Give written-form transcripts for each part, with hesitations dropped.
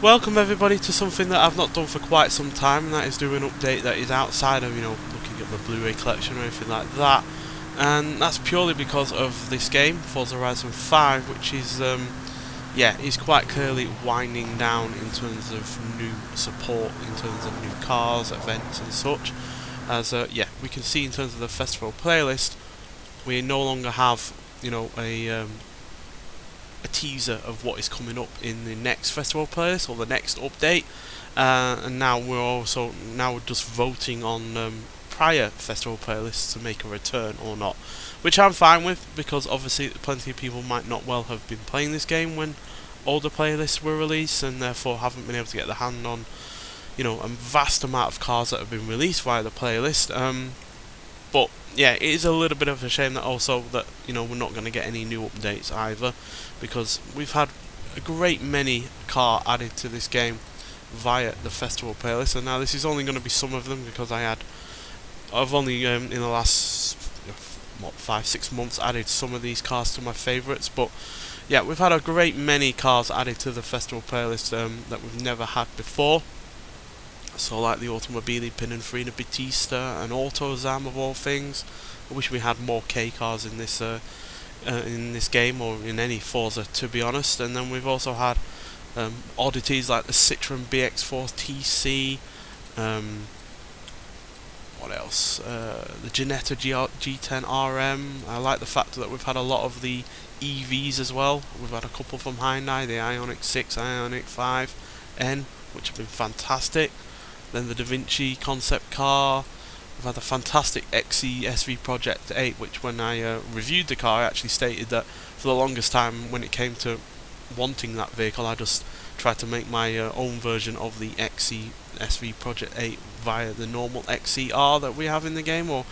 Welcome everybody to something that I've not done for quite some time, and that is do an update that is outside of, looking at the Blu-ray collection or anything like that. And that's purely because of this game, Forza Horizon 5, which is, is quite clearly winding down in terms of new support, in terms of new cars, events and such. As, we can see in terms of the festival playlist, we no longer have, a teaser of what is coming up in the next festival playlist or the next update, and now we're just voting on prior festival playlists to make a return or not, which I'm fine with, because obviously plenty of people might not well have been playing this game when older playlists were released, and therefore haven't been able to get their hand on a vast amount of cars that have been released via the playlist. But yeah, it is a little bit of a shame that we're not going to get any new updates either, because we've had a great many car added to this game via the festival playlist, and now this is only going to be some of them, because I've only in the last 5-6 months added some of these cars to my favourites. But yeah, we've had a great many cars added to the festival playlist that we've never had before. So like the Automobili Pininfarina Battista and Autozam of all things. I wish we had more K cars in this game, or in any Forza, to be honest. And then we've also had oddities like the Citroen BX4 TC. What else? The Ginetta G10 RM. I like the fact that we've had a lot of the EVs as well. We've had a couple from Hyundai, the Ioniq 6, Ioniq 5N, which have been fantastic. Then the Da Vinci concept car. We've had a fantastic XE Project 8, which when I reviewed the car, I actually stated that for the longest time when it came to wanting that vehicle, I just tried to make my own version of the XE Project 8 via the normal XER that we have in the game, or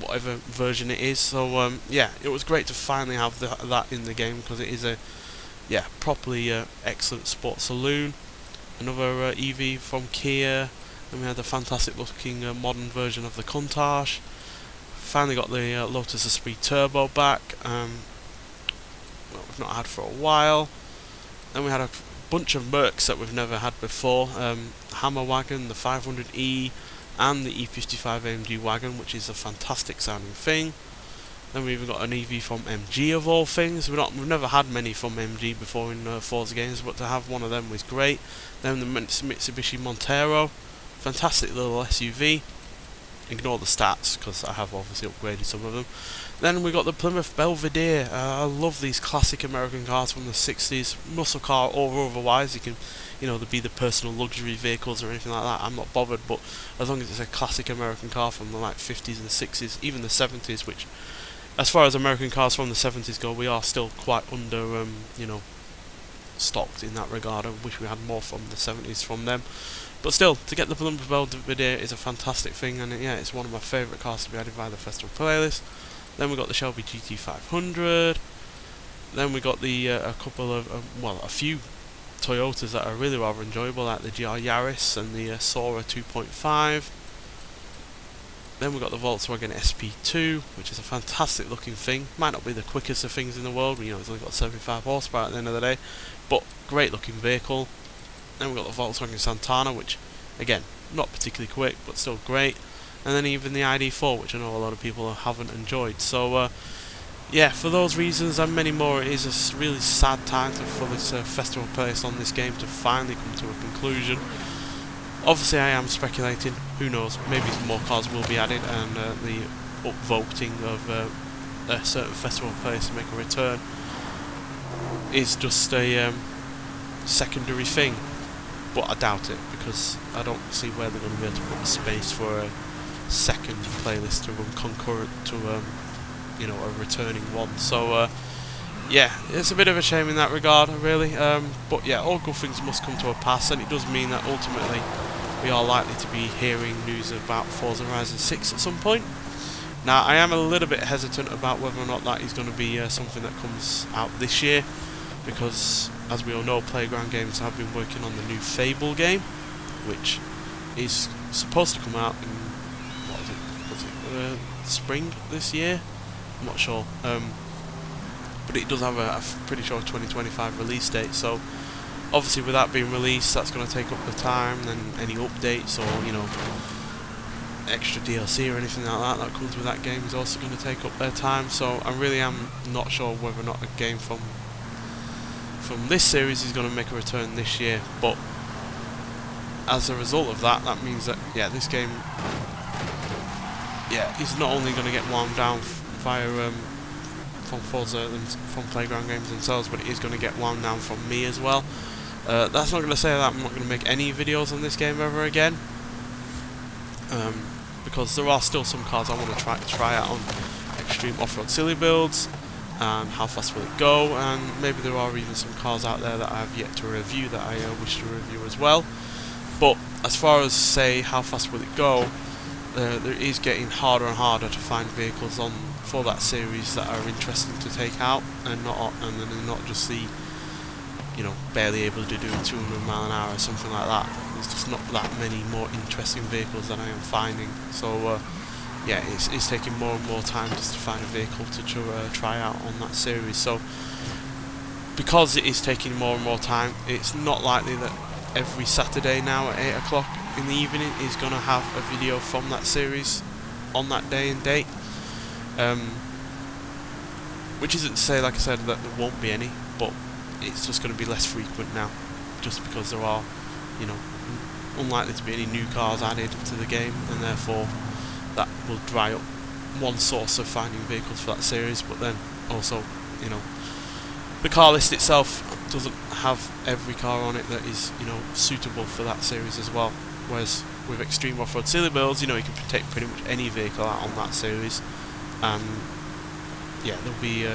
whatever version it is. So it was great to finally have that in the game, because it is a properly excellent sports saloon. Another EV from Kia. And we had the fantastic looking modern version of the Countach. Finally got the Lotus Esprit Turbo back, we've not had for a while. Then we had a bunch of Mercs that we've never had before. Hammer Wagon, the 500e, and the E55 AMG Wagon, which is a fantastic sounding thing. Then we've even got an EV from MG of all things. We've never had many from MG before in Forza games, but to have one of them was great. Then the Mitsubishi Montero, fantastic little SUV. Ignore the stats, because I have obviously upgraded some of them. Then we got the Plymouth Belvedere. I love these classic American cars from the 60s. Muscle car or otherwise. You can, there be the personal luxury vehicles or anything like that. I'm not bothered, but as long as it's a classic American car from the 50s and 60s, even the 70s, which, as far as American cars from the 70s go, we are still quite under, stocked in that regard. I wish we had more from the 70s from them. But still, to get the Plymouth Belvedere is a fantastic thing, and it's one of my favourite cars to be added via the festival playlist. Then we got the Shelby GT500. Then we got the a few Toyotas that are really rather enjoyable, like the GR Yaris and the Sora 2.5. Then we got the Volkswagen SP2, which is a fantastic looking thing. Might not be the quickest of things in the world, it's only got 75 horsepower at the end of the day, but great looking vehicle. Then we've got the Volkswagen Santana, which, again, not particularly quick, but still great. And then even the ID4, which I know a lot of people haven't enjoyed. So, for those reasons and many more, it is a really sad time for this festival playlist on this game to finally come to a conclusion. Obviously, I am speculating. Who knows? Maybe some more cars will be added, and the upvoting of a certain festival playlist to make a return is just a secondary thing. But I doubt it, because I don't see where they're going to be able to put the space for a second playlist to run concurrent to a returning one. So it's a bit of a shame in that regard, really. But yeah, all good things must come to a pass, and it does mean that ultimately we are likely to be hearing news about Forza Horizon 6 at some point. Now, I am a little bit hesitant about whether or not that is going to be something that comes out this year, because, as we all know, Playground Games have been working on the new Fable game, which is supposed to come out in, spring this year? I'm not sure. But it does have a pretty sure 2025 release date, so Obviously, with that being released, that's going to take up the time. Then any updates or, you know, extra DLC or anything like that that comes with that game is also going to take up their time. So I really am not sure whether or not a game from this series is going to make a return this year. But as a result of that, that means that, yeah, this game, yeah, is not only going to get wound down via from Forza and from Playground Games themselves, but it is going to get wound down from me as well. That's not going to say that I'm not going to make any videos on this game ever again, because there are still some cars I want to try out on extreme off-road silly builds, and how fast will it go, and maybe there are even some cars out there that I have yet to review that I wish to review as well. But as far as, say, how fast will it go, there is getting harder and harder to find vehicles for that series that are interesting to take out, and not just the, you know, barely able to do 200 mile an hour or something like that. There's just not that many more interesting vehicles that I am finding. So yeah, it's taking more and more time just to find a vehicle to try out on that series. So because it is taking more and more time, it's not likely that every Saturday now at 8 o'clock in the evening is going to have a video from that series on that day and date. Which isn't to say, like I said, that there won't be any, but it's just going to be less frequent now, just because there are, you know, unlikely to be any new cars added to the game, and therefore that will dry up one source of finding vehicles for that series. But then also, you know, the car list itself doesn't have every car on it that is, you know, suitable for that series as well. Whereas with Extreme Off-Road Silly Builds, you know, you can take pretty much any vehicle out on that series, and yeah, they'll be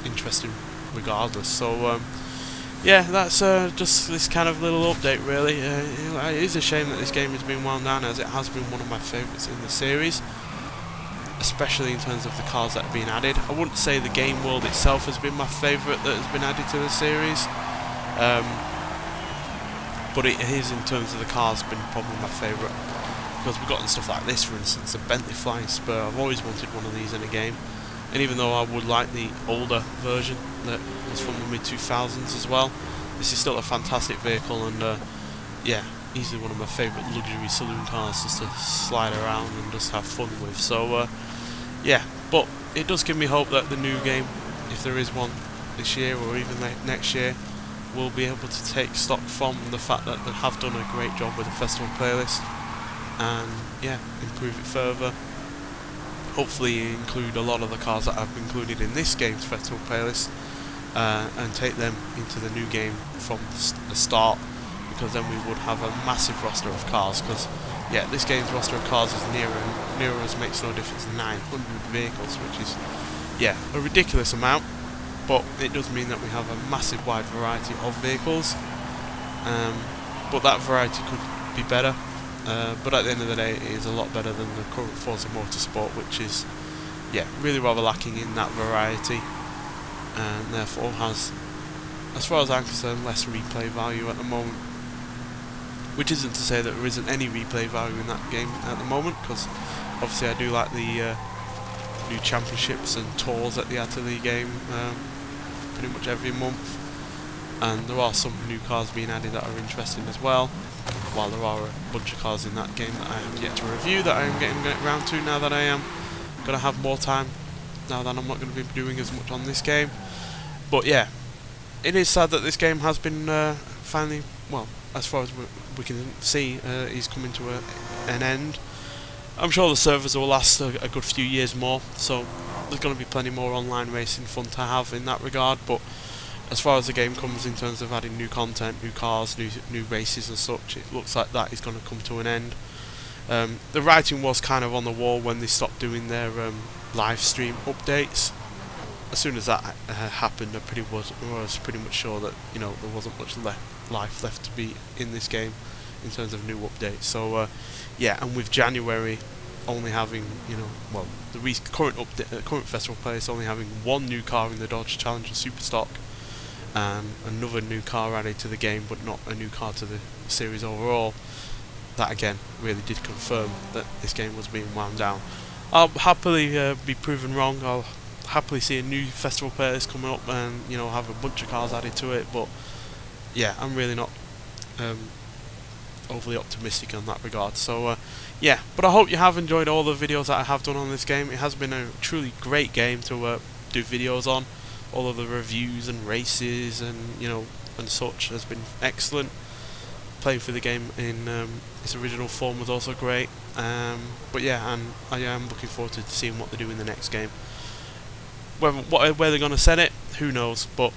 interesting regardless. So yeah, that's just this kind of little update really. You know, it is a shame that this game has been wound down, as it has been one of my favourites in the series, especially in terms of the cars that have been added. I wouldn't say the game world itself has been my favourite that has been added to the series, but it is, in terms of the cars, been probably my favourite, because we've gotten stuff like this, for instance, the Bentley Flying Spur. I've always wanted one of these in a game, and even though I would like the older version that was from the mid-2000s as well, this is still a fantastic vehicle, and yeah, easily one of my favourite luxury saloon cars just to slide around and just have fun with. So yeah, but it does give me hope that the new game, if there is one this year or even next year, will be able to take stock from the fact that they have done a great job with the festival playlist, and yeah, improve it further. Hopefully include a lot of the cars that have been included in this game's festival playlist, and take them into the new game from the start, because then we would have a massive roster of cars. Because yeah, this game's roster of cars is nearer as makes no difference 900 vehicles, which is, yeah, a ridiculous amount, but it does mean that we have a massive wide variety of vehicles, but that variety could be better. But at the end of the day, it is a lot better than the current Forza Motorsport, which is, yeah, really rather lacking in that variety, and therefore has, as far as I'm concerned, less replay value at the moment. Which isn't to say that there isn't any replay value in that game at the moment, because obviously I do like the new championships and tours that they add to the game pretty much every month, and there are some new cars being added that are interesting as well, while there are a bunch of cars in that game that I have yet to review that I am getting around to now that I am going to have more time, now that I'm not going to be doing as much on this game. But yeah, it is sad that this game has been finally, well, as far as we can see, is coming to an end. I'm sure the servers will last a good few years more, so there's going to be plenty more online racing fun to have in that regard. But as far as the game comes in terms of adding new content, new cars, new races and such, it looks like that is going to come to an end. The writing was kind of on the wall when they stopped doing their live stream updates. As soon as that happened, I was pretty much sure that, you know, there wasn't much life left to be in this game in terms of new updates. So yeah, and with January only having, you know, well, the current festival players only having one new car in the Dodge Challenger Superstock, and another new car added to the game, but not a new car to the series overall. That again really did confirm that this game was being wound down. I'll happily be proven wrong. I'll happily see a new festival playlist coming up and, you know, have a bunch of cars added to it. But yeah, I'm really not overly optimistic on that regard. So yeah, but I hope you have enjoyed all the videos that I have done on this game. It has been a truly great game to do videos on. All of the reviews and races and and such has been excellent. Playing through the game in its original form was also great. But yeah, and I am looking forward to seeing what they do in the next game. Where they're going to set it, who knows? But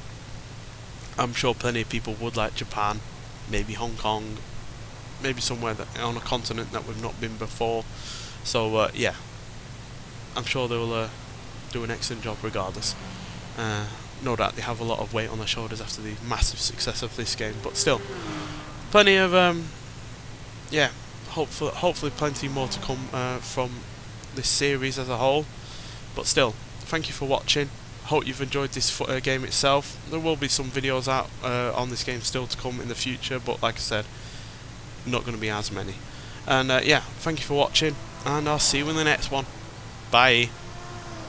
I'm sure plenty of people would like Japan, maybe Hong Kong, maybe somewhere on a continent that we've not been before. So yeah, I'm sure they'll do an excellent job regardless. No doubt they have a lot of weight on their shoulders after the massive success of this game, but still, plenty of yeah, hopefully plenty more to come from this series as a whole. But still, thank you for watching. Hope you've enjoyed this game itself. There will be some videos out on this game still to come in the future, but like I said, not going to be as many. And yeah, thank you for watching, and I'll see you in the next one. Bye.